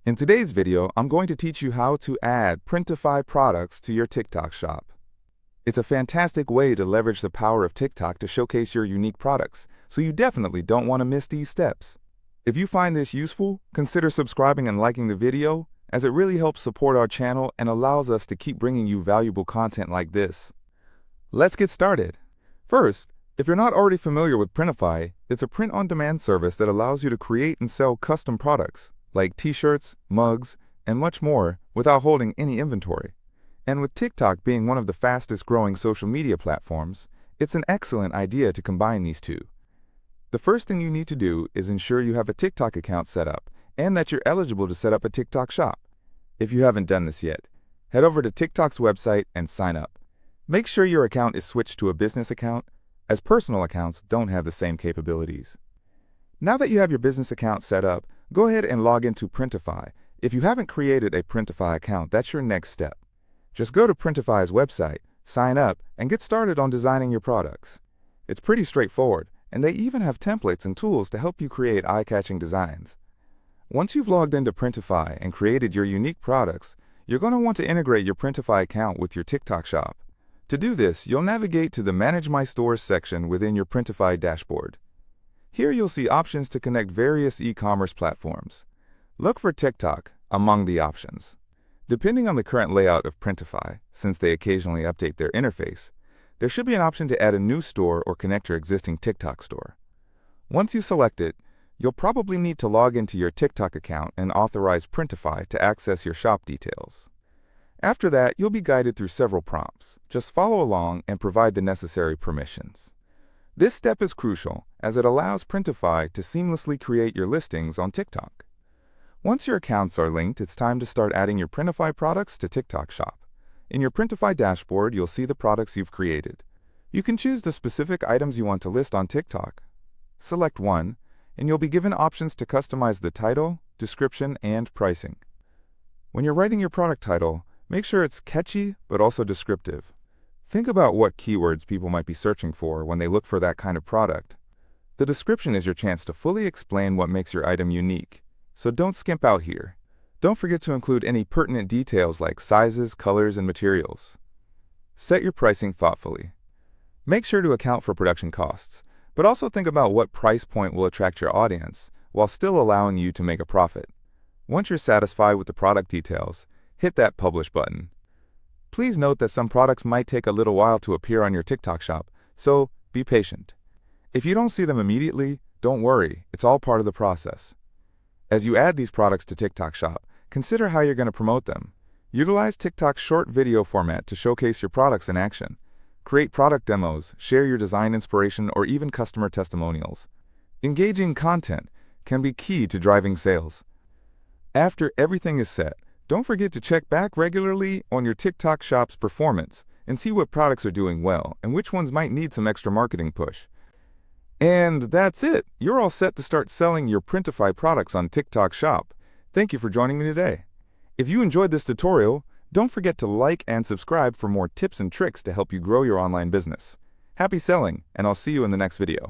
In today's video, I'm going to teach you how to add Printify products to your TikTok shop. It's a fantastic way to leverage the power of TikTok to showcase your unique products, so you definitely don't want to miss these steps. If you find this useful, consider subscribing and liking the video, as it really helps support our channel and allows us to keep bringing you valuable content like this. Let's get started. First, if you're not already familiar with Printify, it's a print-on-demand service that allows you to create and sell custom products, like t-shirts, mugs, and much more without holding any inventory. And with TikTok being one of the fastest growing social media platforms, it's an excellent idea to combine these two. The first thing you need to do is ensure you have a TikTok account set up and that you're eligible to set up a TikTok shop. If you haven't done this yet, head over to TikTok's website and sign up. Make sure your account is switched to a business account, as personal accounts don't have the same capabilities. Now that you have your business account set up, go ahead and log into Printify. If you haven't created a Printify account, that's your next step. Just go to Printify's website, sign up, and get started on designing your products. It's pretty straightforward, and they even have templates and tools to help you create eye-catching designs. Once you've logged into Printify and created your unique products, you're going to want to integrate your Printify account with your TikTok shop. To do this, you'll navigate to the Manage My Stores section within your Printify dashboard. Here you'll see options to connect various e-commerce platforms. Look for TikTok among the options. Depending on the current layout of Printify, since they occasionally update their interface, there should be an option to add a new store or connect your existing TikTok store. Once you select it, you'll probably need to log into your TikTok account and authorize Printify to access your shop details. After that, you'll be guided through several prompts. Just follow along and provide the necessary permissions. This step is crucial as it allows Printify to seamlessly create your listings on TikTok. Once your accounts are linked, it's time to start adding your Printify products to TikTok shop. In your Printify dashboard, you'll see the products you've created. You can choose the specific items you want to list on TikTok. Select one, and you'll be given options to customize the title, description, and pricing. When you're writing your product title, make sure it's catchy but also descriptive. Think about what keywords people might be searching for when they look for that kind of product. The description is your chance to fully explain what makes your item unique, so don't skimp out here. Don't forget to include any pertinent details like sizes, colors, and materials. Set your pricing thoughtfully. Make sure to account for production costs, but also think about what price point will attract your audience while still allowing you to make a profit. Once you're satisfied with the product details, hit that Publish button. Please note that some products might take a little while to appear on your TikTok shop, so be patient. If you don't see them immediately, don't worry, it's all part of the process. As you add these products to TikTok shop, consider how you're going to promote them. Utilize TikTok's short video format to showcase your products in action. Create product demos, share your design inspiration, or even customer testimonials. Engaging content can be key to driving sales. After everything is set, don't forget to check back regularly on your TikTok shop's performance and see what products are doing well and which ones might need some extra marketing push. And that's it. You're all set to start selling your Printify products on TikTok shop. Thank you for joining me today. If you enjoyed this tutorial, don't forget to like and subscribe for more tips and tricks to help you grow your online business. Happy selling, and I'll see you in the next video.